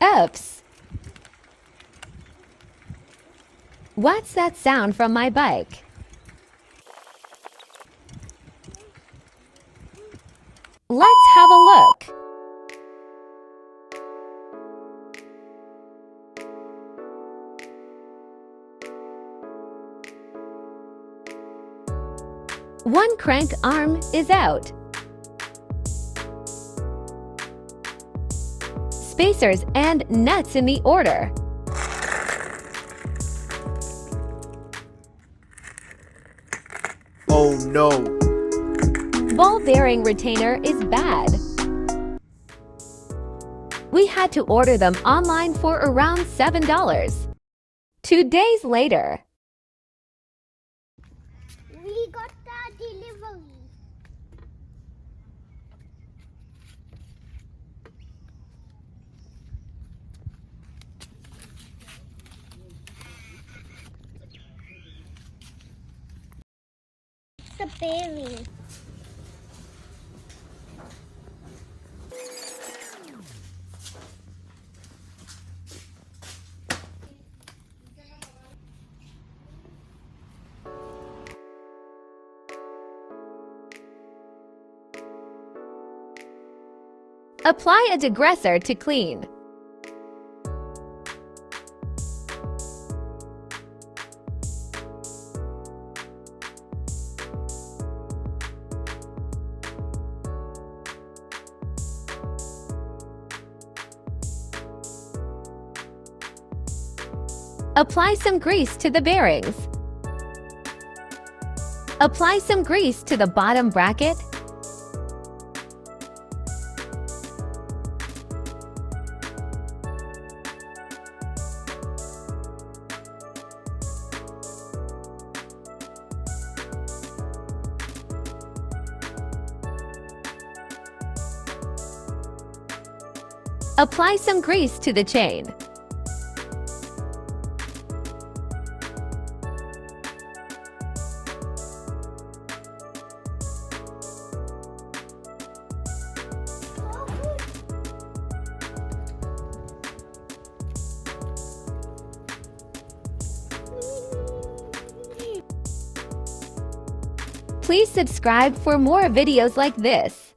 steps. What's that sound from my bike? Let's have a look. One crank arm is out. Spacers and nuts in the order. Oh no! Ball bearing retainer is bad. We had to order them online for around $7. 2 days later. We got the delivery. The baby. Apply a degressor to clean. Apply some grease to the bearings. Apply some grease to the bottom bracket. Apply some grease to the chain. Please subscribe for more videos like this.